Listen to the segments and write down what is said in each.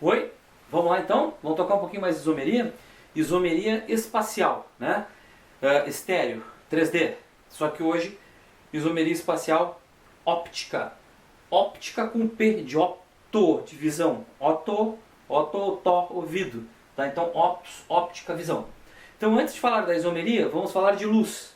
Oi? Vamos lá então? Vamos tocar um pouquinho mais de isomeria? Isomeria espacial, né? Estéreo, 3D. Só que hoje, isomeria espacial óptica. Óptica com P, de opto, de visão. Ouvido. Tá? Então, óptica, visão. Então, antes de falar da isomeria, vamos falar de luz.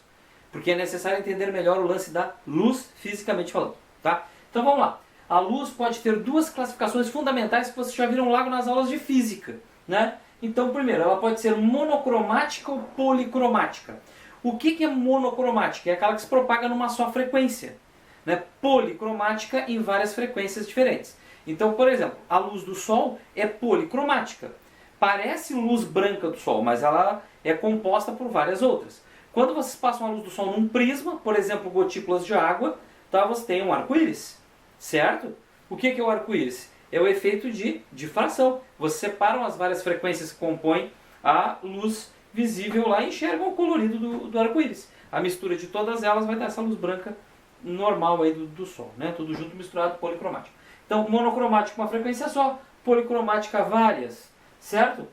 Porque é necessário entender melhor o lance da luz, fisicamente falando. Tá? Então, vamos lá. A luz pode ter duas classificações fundamentais que vocês já viram lá nas aulas de física, né? Então, primeiro, ela pode ser monocromática ou policromática. O que é monocromática? É aquela que se propaga numa só frequência, né? Policromática em várias frequências diferentes. Então, por exemplo, a luz do Sol é policromática. Parece luz branca do Sol, mas ela é composta por várias outras. Quando vocês passam a luz do Sol num prisma, por exemplo, gotículas de água, tá? Você tem um arco-íris. Certo? O que é o arco-íris? É o efeito de difração. Vocês separam as várias frequências que compõem a luz visível lá e enxergam o colorido do arco-íris. A mistura de todas elas vai dar essa luz branca normal aí do Sol, né? Tudo junto misturado, policromático. Então, monocromático uma frequência só, policromática várias, certo?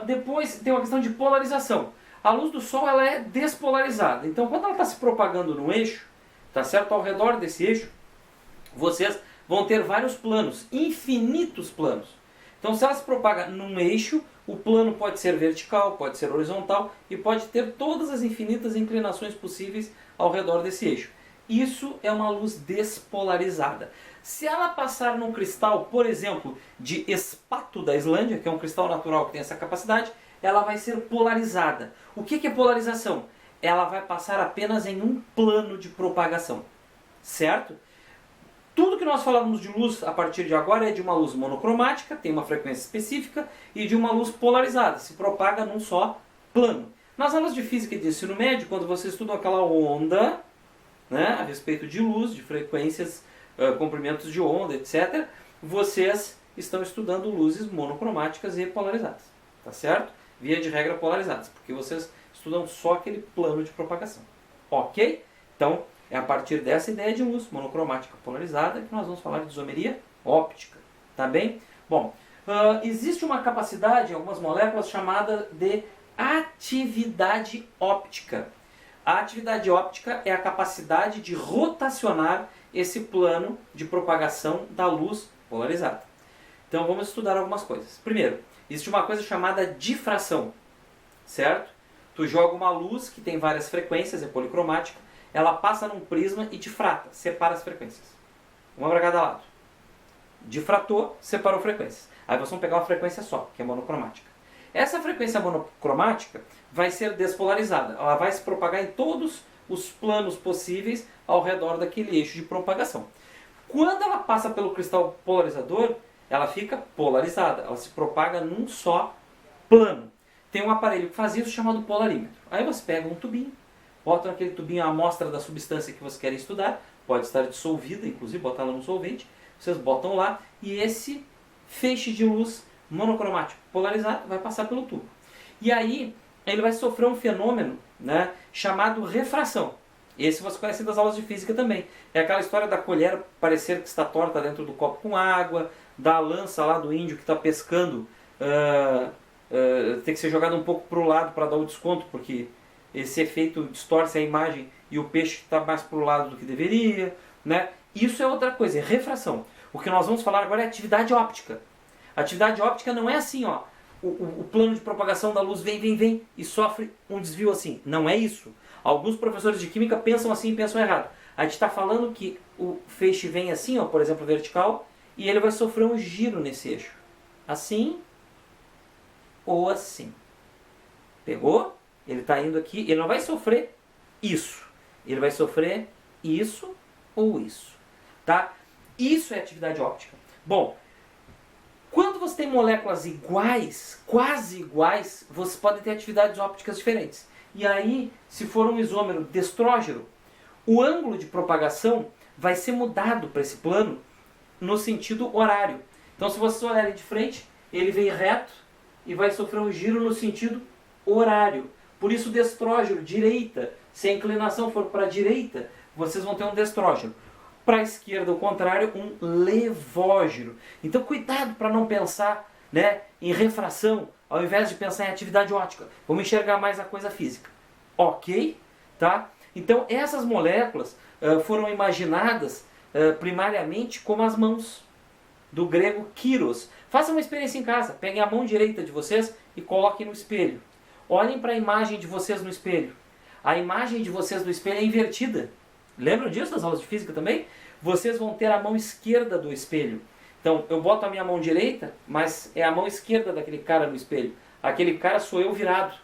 Depois tem uma questão de polarização. A luz do Sol ela é despolarizada. Então, quando ela está se propagando no eixo, tá certo? Ao redor desse eixo, vocês vão ter vários planos, infinitos planos. Então, se ela se propaga num eixo, o plano pode ser vertical, pode ser horizontal e pode ter todas as infinitas inclinações possíveis ao redor desse eixo. Isso é uma luz despolarizada. Se ela passar num cristal, por exemplo, de espato da Islândia, que é um cristal natural que tem essa capacidade, ela vai ser polarizada. O que é polarização? Ela vai passar apenas em um plano de propagação, certo? Tudo que nós falamos de luz a partir de agora é de uma luz monocromática, tem uma frequência específica, e de uma luz polarizada, se propaga num só plano. Nas aulas de física e de ensino médio, quando você estuda aquela onda, né, a respeito de luz, de frequências, comprimentos de onda, etc., vocês estão estudando luzes monocromáticas e polarizadas, tá certo? Via de regra polarizadas, porque vocês estudam só aquele plano de propagação. Ok? Então, é a partir dessa ideia de luz monocromática polarizada que nós vamos falar de isomeria óptica. Tá bem? Bom, existe uma capacidade em algumas moléculas chamada de atividade óptica. A atividade óptica é a capacidade de rotacionar esse plano de propagação da luz polarizada. Então vamos estudar algumas coisas. Primeiro, existe uma coisa chamada difração, certo? Tu joga uma luz que tem várias frequências, é policromática, ela passa num prisma e difrata, separa as frequências. Uma para cada lado. Difratou, separou frequências. Aí vocês vão pegar uma frequência só, que é monocromática. Essa frequência monocromática vai ser despolarizada. Ela vai se propagar em todos os planos possíveis ao redor daquele eixo de propagação. Quando ela passa pelo cristal polarizador, ela fica polarizada. Ela se propaga num só plano. Tem um aparelho que faz isso chamado polarímetro. Aí você pega um tubinho, bota naquele tubinho a amostra da substância que vocês querem estudar, pode estar dissolvida, inclusive botar ela no solvente, vocês botam lá e esse feixe de luz monocromático polarizado vai passar pelo tubo. E aí ele vai sofrer um fenômeno, né, chamado refração. Esse você conhece das aulas de física também. É aquela história da colher parecer que está torta dentro do copo com água, da lança lá do índio que está pescando, tem que ser jogado um pouco para o lado para dar o desconto, porque esse efeito distorce a imagem e o peixe está mais para o lado do que deveria, né? Isso é outra coisa, é refração. O que nós vamos falar agora é atividade óptica. Atividade óptica não é assim, ó, o plano de propagação da luz vem e sofre um desvio assim. Não é isso. Alguns professores de química pensam assim e pensam errado. A gente está falando que o feixe vem assim, ó, por exemplo, vertical, e ele vai sofrer um giro nesse eixo. Assim ou assim. Pegou? Ele está indo aqui, ele não vai sofrer isso. Ele vai sofrer isso ou isso. Tá? Isso é atividade óptica. Bom, quando você tem moléculas iguais, quase iguais, você pode ter atividades ópticas diferentes. E aí, se for um isômero destrógeno, o ângulo de propagação vai ser mudado para esse plano no sentido horário. Então, se vocês olharem de frente, ele vem reto e vai sofrer um giro no sentido horário. Por isso, destrógeno, direita. Se a inclinação for para a direita, vocês vão ter um destrógeno. Para a esquerda, o contrário, um levógiro. Então cuidado para não pensar, né, em refração, ao invés de pensar em atividade óptica. Vamos enxergar mais a coisa física. Ok? Tá? Então essas moléculas foram imaginadas primariamente como as mãos, do grego kyros. Façam uma experiência em casa. Peguem a mão direita de vocês e coloquem no espelho. Olhem para a imagem de vocês no espelho. A imagem de vocês no espelho é invertida. Lembram disso das aulas de física também? Vocês vão ter a mão esquerda do espelho. Então, eu boto a minha mão direita, mas é a mão esquerda daquele cara no espelho. Aquele cara sou eu virado,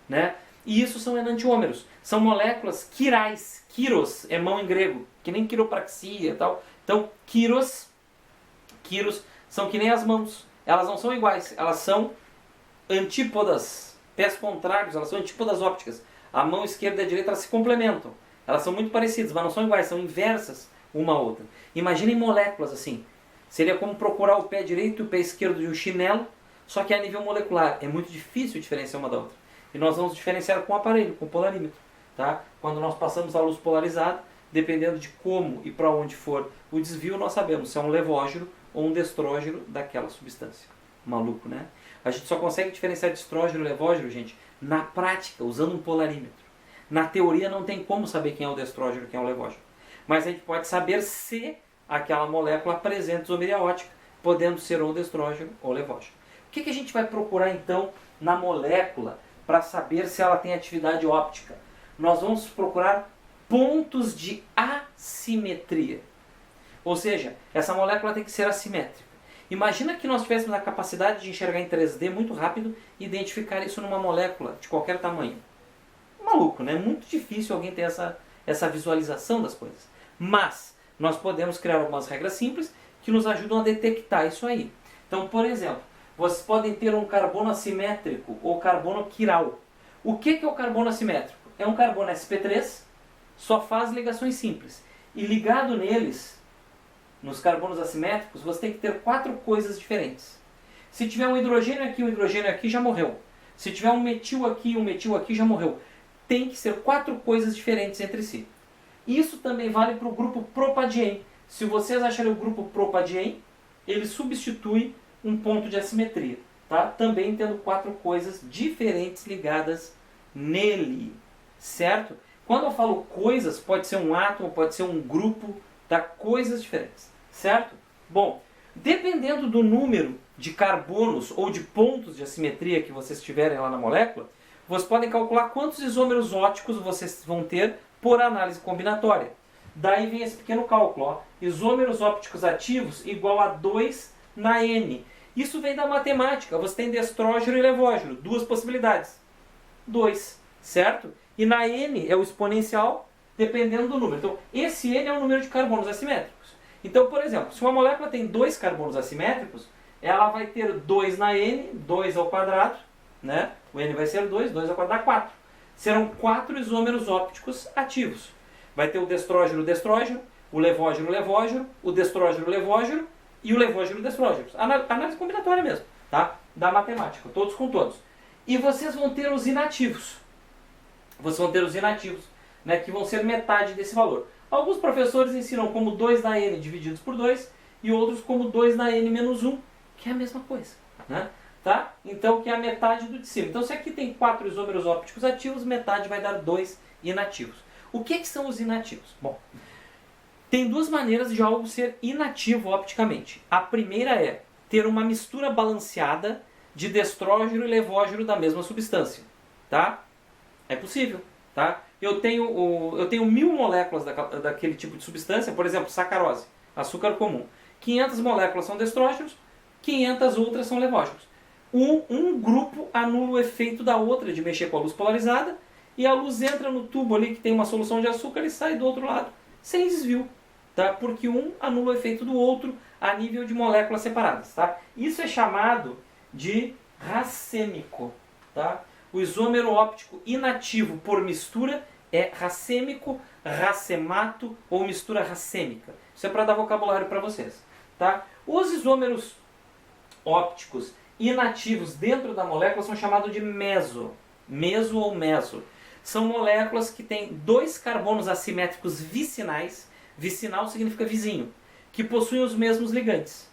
né? E isso são enantiômeros. São moléculas quirais. Kyros é mão em grego, que nem quiropraxia e tal. Então, kyros são que nem as mãos. Elas não são iguais, elas são antípodas, pés contrários, elas são antípodas ópticas. A mão esquerda e a direita elas se complementam. Elas são muito parecidas, mas não são iguais, são inversas uma à outra. Imaginem moléculas assim. Seria como procurar o pé direito e o pé esquerdo de um chinelo, só que a nível molecular. É muito difícil diferenciar uma da outra. E nós vamos diferenciar com o aparelho, com o polarímetro. Tá? Quando nós passamos a luz polarizada, dependendo de como e para onde for o desvio, nós sabemos se é um levógiro ou um destrógeno daquela substância. Maluco, né? A gente só consegue diferenciar destrógeno e levógeno, gente, na prática, usando um polarímetro. Na teoria não tem como saber quem é o destrógeno e quem é o levógeno. Mas a gente pode saber se aquela molécula apresenta isomeria ótica, podendo ser ou destrógeno ou levógeno. O que a gente vai procurar então na molécula para saber se ela tem atividade óptica? Nós vamos procurar pontos de assimetria. Ou seja, essa molécula tem que ser assimétrica. Imagina que nós tivéssemos a capacidade de enxergar em 3D muito rápido e identificar isso numa molécula de qualquer tamanho. Maluco, né? É muito difícil alguém ter essa visualização das coisas. Mas nós podemos criar algumas regras simples que nos ajudam a detectar isso aí. Então, por exemplo, vocês podem ter um carbono assimétrico ou carbono quiral. O que é o carbono assimétrico? É um carbono sp3, só faz ligações simples. E ligado neles, nos carbonos assimétricos, você tem que ter 4 coisas diferentes. Se tiver um hidrogênio aqui, já morreu. Se tiver um metil aqui, já morreu. Tem que ser 4 coisas diferentes entre si. Isso também vale para o grupo propadien. Se vocês acharem o grupo propadien, ele substitui um ponto de assimetria. Tá? Também tendo 4 coisas diferentes ligadas nele. Certo? Quando eu falo coisas, pode ser um átomo, pode ser um grupo, tá? Coisas diferentes. Certo? Bom, dependendo do número de carbonos ou de pontos de assimetria que vocês tiverem lá na molécula, vocês podem calcular quantos isômeros ópticos vocês vão ter por análise combinatória. Daí vem esse pequeno cálculo. Ó. Isômeros ópticos ativos igual a 2 na N. Isso vem da matemática. Você tem destrógeno e levógeno. 2 possibilidades. 2, certo? E na N é o exponencial dependendo do número. Então, esse N é o número de carbonos assimétricos. Então, por exemplo, se uma molécula tem 2 carbonos assimétricos, ela vai ter 2 na N, 2 ao quadrado, né? O N vai ser 2, 2 ao quadrado dá 4. Serão 4 isômeros ópticos ativos. Vai ter o destrógeno, o levógeno, o destrógeno e o levógeno. Análise combinatória mesmo, tá? Da matemática, todos com todos. E vocês vão ter os inativos. Né, que vão ser metade desse valor. Alguns professores ensinam como 2 na N divididos por 2 e outros como 2 na N menos 1, que é a mesma coisa. Né? Tá? Então, que é a metade do de cima. Então, se aqui tem 4 isômeros ópticos ativos, metade vai dar 2 inativos. O que são os inativos? Bom, tem 2 maneiras de algo ser inativo opticamente. A primeira é ter uma mistura balanceada de destrógeno e levógeno da mesma substância. Tá? É possível. Tá? Eu tenho 1000 moléculas daquele tipo de substância, por exemplo, sacarose, açúcar comum. 500 moléculas são destrógenos, 500 outras são levógenos. Um grupo anula o efeito da outra de mexer com a luz polarizada e a luz entra no tubo ali que tem uma solução de açúcar e sai do outro lado, sem desvio. Tá? Porque um anula o efeito do outro a nível de moléculas separadas. Tá? Isso é chamado de racêmico. Tá? O isômero óptico inativo por mistura é racêmico, racemato ou mistura racêmica. Isso é para dar vocabulário para vocês. Tá? Os isômeros ópticos inativos dentro da molécula são chamados de meso. Meso ou meso. São moléculas que têm 2 carbonos assimétricos vicinais Vicinal significa vizinho, que possuem os mesmos ligantes.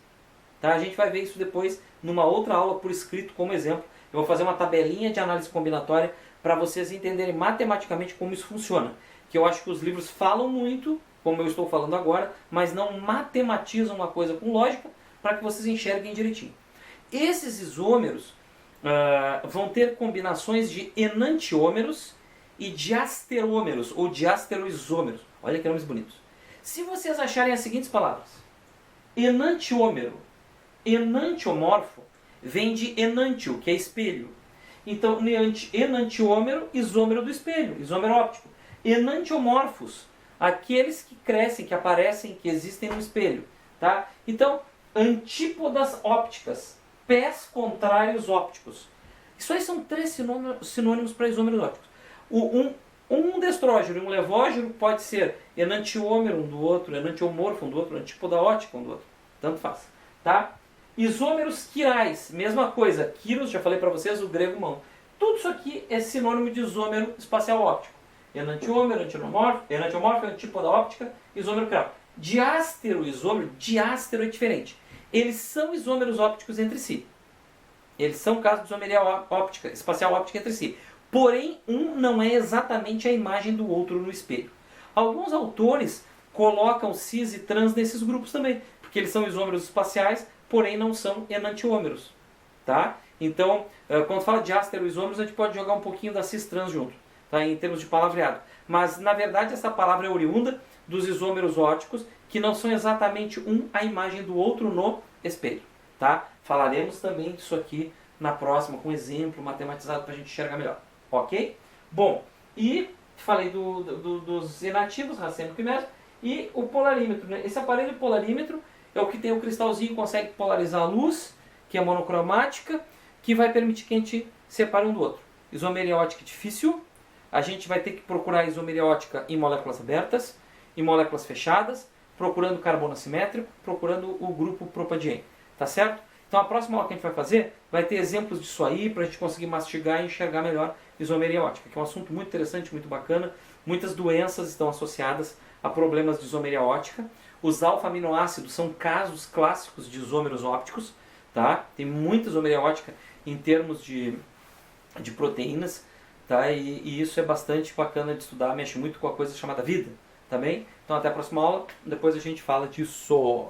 Tá? A gente vai ver isso depois numa outra aula por escrito como exemplo. Eu vou fazer uma tabelinha de análise combinatória para vocês entenderem matematicamente como isso funciona. Que eu acho que os livros falam muito, como eu estou falando agora, mas não matematizam uma coisa com lógica para que vocês enxerguem direitinho. Esses isômeros vão ter combinações de enantiômeros e diasterômeros, ou diasteroisômeros. Olha que nomes bonitos. Se vocês acharem as seguintes palavras: enantiômero, enantiomorfo, vem de enantio, que é espelho. Então, enantiômero, isômero do espelho, isômero óptico. Enantiomorfos, aqueles que crescem, que aparecem, que existem no espelho. Tá? Então, antípodas ópticas, pés contrários ópticos. Isso aí são 3 sinônimos para isômeros ópticos. Um destrógeno e um levógeno pode ser enantiômero um do outro, enantiomorfo um do outro, antípoda óptica um do outro. Tanto faz. Tá? Isômeros quirais, mesma coisa. Quiros, já falei para vocês, o grego mão. Tudo isso aqui é sinônimo de isômero espacial óptico. Enantiômero, enantiomorfo, antípoda óptica, isômero quiral. Diástero, isômero, diástero é diferente. Eles são isômeros ópticos entre si. Eles são casos de isomeria óptica, espacial óptica entre si. Porém, um não é exatamente a imagem do outro no espelho. Alguns autores colocam cis e trans nesses grupos também, porque eles são isômeros espaciais, porém não são enantiômeros. Tá? Então, quando fala de diasteroisômeros, a gente pode jogar um pouquinho da cis-trans junto, tá? Em termos de palavreado. Mas, na verdade, essa palavra é oriunda dos isômeros ópticos, que não são exatamente um a imagem do outro no espelho. Tá? Falaremos também disso aqui na próxima, com exemplo matematizado para a gente enxergar melhor. Ok? Bom, e falei dos inativos, racêmico e mesmo, e o polarímetro. Né? Esse aparelho polarímetro é o que tem o cristalzinho que consegue polarizar a luz, que é monocromática, que vai permitir que a gente separe um do outro. Isomeria ótica difícil, a gente vai ter que procurar isomeria ótica em moléculas abertas, em moléculas fechadas, procurando carbono assimétrico, procurando o grupo propadiene. Tá certo? Então a próxima aula que a gente vai fazer vai ter exemplos disso aí para a gente conseguir mastigar e enxergar melhor isomeria ótica, que é um assunto muito interessante, muito bacana. Muitas doenças estão associadas a problemas de isomeria ótica. Os alfa-aminoácidos são casos clássicos de isômeros ópticos. Tá? Tem muita isomeria ótica em termos de proteínas. Tá? E isso é bastante bacana de estudar, mexe muito com a coisa chamada vida. Tá bem? Então até a próxima aula, depois a gente fala disso.